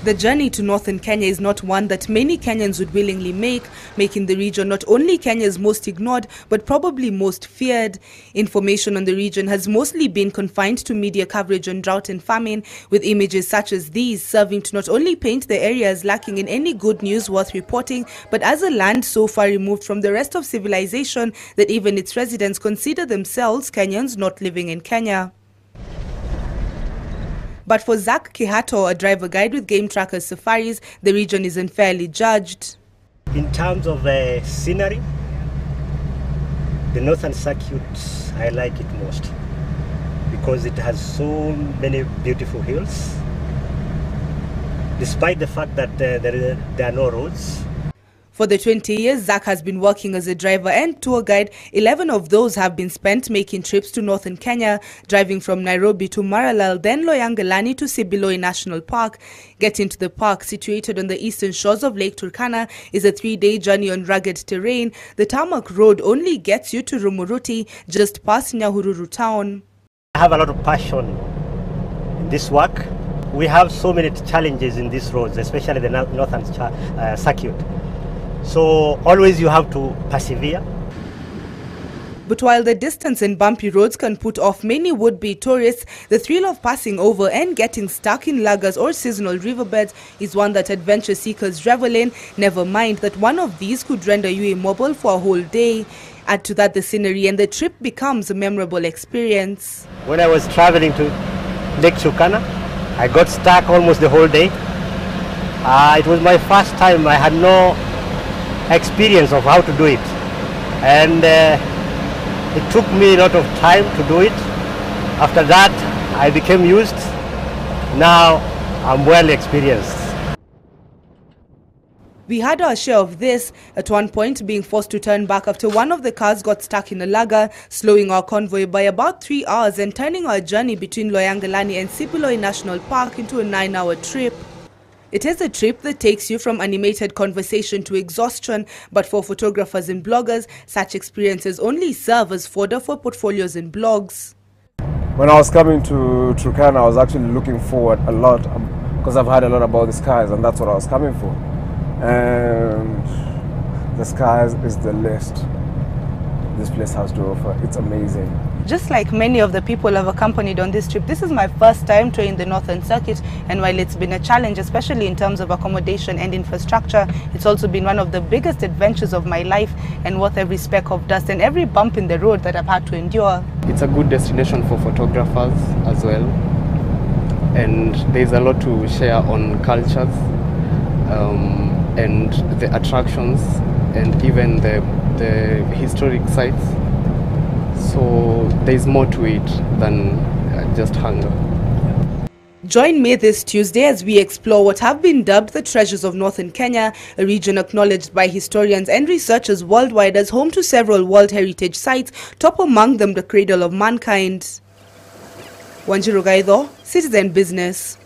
The journey to northern Kenya is not one that many Kenyans would willingly make, making the region not only Kenya's most ignored, but probably most feared. Information on the region has mostly been confined to media coverage on drought and famine, with images such as these serving to not only paint the area as lacking in any good news worth reporting, but as a land so far removed from the rest of civilization that even its residents consider themselves Kenyans not living in Kenya. But for Zach Kihato, a driver guide with Game Trackers Safaris, the region is unfairly judged. In terms of scenery, the northern circuit, I like it most because it has so many beautiful hills, despite the fact that there are no roads. For the 20 years Zach has been working as a driver and tour guide, 11 of those have been spent making trips to northern Kenya, driving from Nairobi to Maralal, then Loyangalani to Sibiloi National Park. Getting to the park, situated on the eastern shores of Lake Turkana, is a 3-day journey on rugged terrain. The tarmac road only gets you to Rumuruti, just past Nyahururu town. I have a lot of passion in this work. We have so many challenges in these roads, especially the northern circuit. So always you have to persevere. But while the distance and bumpy roads can put off many would-be tourists, the thrill of passing over and getting stuck in lagers or seasonal riverbeds is one that adventure seekers revel in, never mind that one of these could render you immobile for a whole day. Add to that the scenery and the trip becomes a memorable experience. When I was traveling to Lake Turkana, I got stuck almost the whole day. It was my first time. I had no experience of how to do it, and it took me a lot of time to do it. After that I became used. Now I'm well experienced. We had our share of this, at one point being forced to turn back after one of the cars got stuck in a lager, slowing our convoy by about 3 hours and turning our journey between Loyangalani and Sibiloi National Park into a 9-hour trip. It is a trip that takes you from animated conversation to exhaustion, but for photographers and bloggers, such experiences only serve as fodder for portfolios and blogs. When I was coming to Turkana, I was actually looking forward a lot because I've heard a lot about the skies, and that's what I was coming for. And the skies is the list this place has to offer. It's amazing. Just like many of the people I've accompanied on this trip, this is my first time touring the northern circuit, and while it's been a challenge, especially in terms of accommodation and infrastructure, it's also been one of the biggest adventures of my life and worth every speck of dust and every bump in the road that I've had to endure. It's a good destination for photographers as well, and there's a lot to share on cultures and the attractions and even the historic sites. So there's more to it than just hunger. Join me this Tuesday as we explore what have been dubbed the treasures of northern Kenya, a region acknowledged by historians and researchers worldwide as home to several World Heritage Sites, top among them the cradle of mankind. Wanjiru Gaitho, Citizen Business.